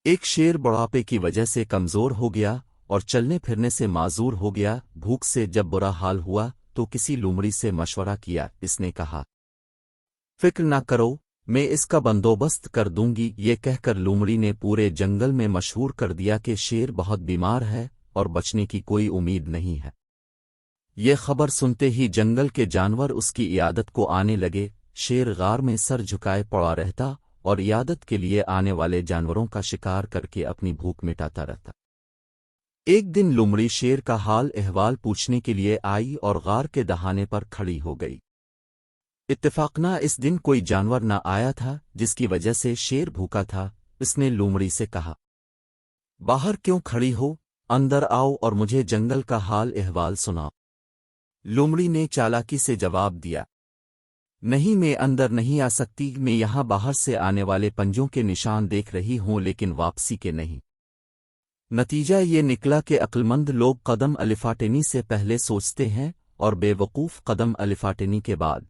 ایک شیر بڑھاپے کی وجہ سے کمزور ہو گیا اور چلنے پھرنے سے معذور ہو گیا۔ بھوک سے جب برا حال ہوا تو کسی لومڑی سے مشورہ کیا۔ اس نے کہا، فکر نہ کرو، میں اس کا بندوبست کر دوں گی۔ یہ کہہ کر لومڑی نے پورے جنگل میں مشہور کر دیا کہ شیر بہت بیمار ہے اور بچنے کی کوئی امید نہیں ہے۔ یہ خبر سنتے ہی جنگل کے جانور اس کی عیادت کو آنے لگے۔ شیر غار میں سر جھکائے پڑا رہتا اور عیادت کے لیے آنے والے جانوروں کا شکار کر کے اپنی بھوک مٹاتا رہتا۔ ایک دن لومڑی شیر کا حال احوال پوچھنے کے لیے آئی اور غار کے دہانے پر کھڑی ہو گئی۔ اتفاقنا اس دن کوئی جانور نہ آیا تھا، جس کی وجہ سے شیر بھوکا تھا۔ اس نے لومڑی سے کہا، باہر کیوں کھڑی ہو؟ اندر آؤ اور مجھے جنگل کا حال احوال سناؤ۔ لومڑی نے چالاکی سے جواب دیا، نہیں، میں اندر نہیں آ سکتی، میں یہاں باہر سے آنے والے پنجوں کے نشان دیکھ رہی ہوں لیکن واپسی کے نہیں۔ نتیجہ یہ نکلا کہ عقلمند لوگ قدم الفاٹنی سے پہلے سوچتے ہیں اور بے وقوف قدم الفاٹنی کے بعد۔